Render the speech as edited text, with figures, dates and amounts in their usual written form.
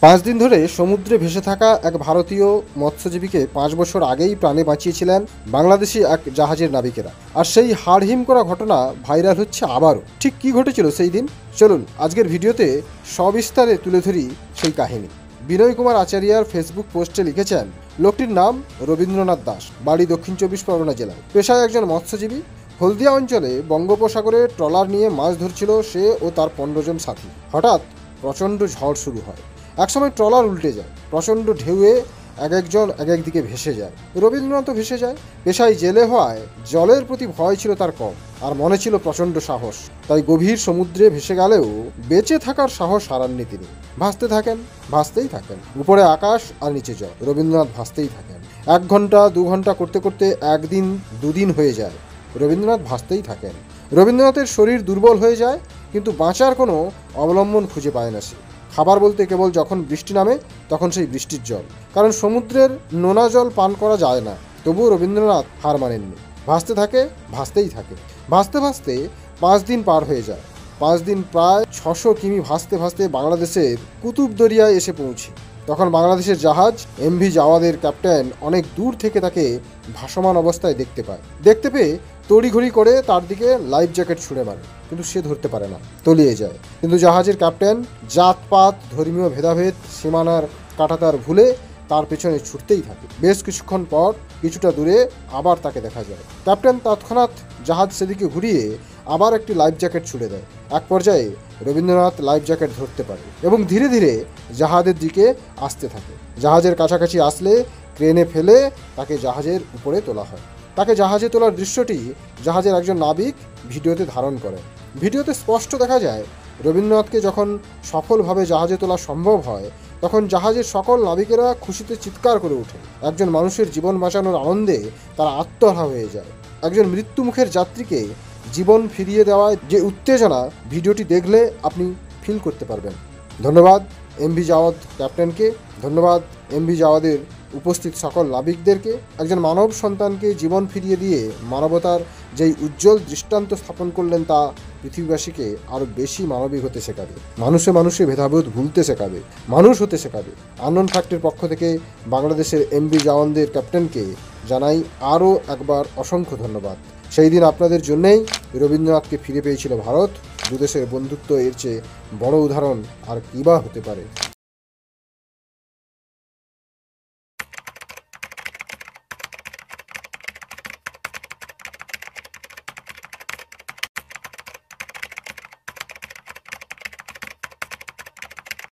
5 দিন ধরে সমুদ্রে ভেসে থাকা এক ভারতীয় মৎস্যজীবীকে 5 বছর আগেই প্রাণে বাঁচিয়েছিলেন বাংলাদেশি এক জাহাজের নাবিকেরা। আর সেই হাড়হিম করা ঘটনা ভাইরাল হচ্ছে আবারও। ঠিক কী ঘটেছিল সেই দিন, চলুন আজকের ভিডিওতে সবিস্তারে তুলে ধরি সেই কাহিনী। বিনয় কুমার আচারিয়ার ফেসবুক পোস্টে লিখেছেন, লোকটির নাম রবীন্দ্রনাথ দাস, বাড়ি দক্ষিণ 24 পরগনা জেলায়, পেশায় একজন মৎস্যজীবী। হলদিয়া অঞ্চলে বঙ্গোপসাগরে ট্রলার নিয়ে মাছ ধরছিল সে ও তার 15 জন সাথী। হঠাৎ প্রচণ্ড ঝড় শুরু হয়। একসময় ট্রলার উল্টে যায়, প্রচণ্ড ঢেউয়ে একজন এক একদিকে ভেসে যায়। রবীন্দ্রনাথও ভেসে যায়। পেশায় জেলে হওয়ায় জলের প্রতি ভয় ছিল তার কম, আর মনে ছিল প্রচণ্ড সাহস। তাই গভীর সমুদ্রে ভেসে গেলেও বেঁচে থাকার সাহস হারাননি তিনি। ভাসতে থাকেন, ভাসতেই থাকেন। উপরে আকাশ আর নিচে জল, রবীন্দ্রনাথ ভাসতেই থাকেন। 1 ঘন্টা 2 ঘন্টা করতে করতে একদিন 2 দিন হয়ে যায়, রবীন্দ্রনাথ ভাসতেই থাকেন। রবীন্দ্রনাথের শরীর দুর্বল হয়ে যায়, কিন্তু বাঁচার কোনো অবলম্বন খুঁজে পায় না সে। খাবার বলতে কেবল যখন বৃষ্টি নামে তখন সেই বৃষ্টির জল, কারণ সমুদ্রের নোনা জল পান করা যায় না। তবুও রবীন্দ্রনাথ হার মানেননি, ভাসতে থাকে, ভাসতেই থাকে। ভাসতে ভাসতে 5 দিন পার হয়ে যায়। 5 দিন প্রায় 600 কিমি ভাসতে ভাসতে বাংলাদেশের কুতুব দরিয়ায় এসে পৌঁছে। তখন বাংলাদেশের জাহাজ এমভি জাওয়াদের ক্যাপ্টেন অনেক দূর থেকে তাকে ভাসমান অবস্থায় দেখতে পায়। দেখতে পেয়ে তড়িঘড়ি করে তার দিকে লাইফ জ্যাকেট ছুঁড়ে মারে, কিন্তু সে ধরতে পারে না, তলিয়ে যায়। কিন্তু জাহাজের ক্যাপ্টেন জাতপাত, ধর্মীয় ভেদাভেদ, সীমানার কাঁটাতার ভুলে তার পেছনে ছুটতেই থাকে। বেশ কিছুক্ষণ পর কিছুটা দূরে আবার তাকে দেখা যায়। ক্যাপ্টেন তৎক্ষণাৎ জাহাজ সেদিকে ঘুরিয়ে আবার একটি লাইফ জ্যাকেট ছুড়ে দেয়। এক পর্যায়ে রবীন্দ্রনাথ লাইফ জ্যাকেট ধরতে পারে এবং ধীরে ধীরে জাহাজের দিকে আসতে থাকে। জাহাজের কাছাকাছি আসলে ক্রেনে ফেলে তাকে জাহাজের উপরে তোলা হয়। তাকে জাহাজে তোলার দৃশ্যটি জাহাজের একজন নাবিক ভিডিওতে ধারণ করেন। ভিডিওতে স্পষ্ট দেখা যায় রবীন্দ্রনাথকে যখন সফলভাবে জাহাজে তোলা সম্ভব হয়, তখন জাহাজের সকল নাবিকেরা খুশিতে চিৎকার করে ওঠে। একজন মানুষের জীবন বাঁচানোর আনন্দে তারা আত্মহারা হয়ে যায়। একজন মৃত্যুমুখের যাত্রীকে জীবন ফিরিয়ে দেওয়ার যে উত্তেজনা, ভিডিওটি দেখলে আপনি ফিল করতে পারবেন। ধন্যবাদ এমভি জাওয়াদ ক্যাপ্টেনকে, ধন্যবাদ এমভি জাওয়াদের উপস্থিত সকল নাবিকদেরকে। একজন মানব সন্তানকে জীবন ফিরিয়ে দিয়ে মানবতার যেই উজ্জ্বল দৃষ্টান্ত স্থাপন করলেন, তা পৃথিবীবাসীকে আরও বেশি মানবিক হতে শেখাবে, মানুষে মানুষে ভেদাভেদ ভুলতে শেখাবে, মানুষ হতে শেখাবে। আনন্দ ফ্যাক্টরির পক্ষ থেকে বাংলাদেশের এমভি জাওয়ানদের ক্যাপ্টেনকে জানাই আরও একবার অসংখ্য ধন্যবাদ। সেই দিন আপনাদের জন্যেই রবীন্দ্রনাথকে ফিরে পেয়েছিল ভারত। দুদেশের বন্ধুত্ব এর চেয়ে বড় উদাহরণ আর কী বা হতে পারে।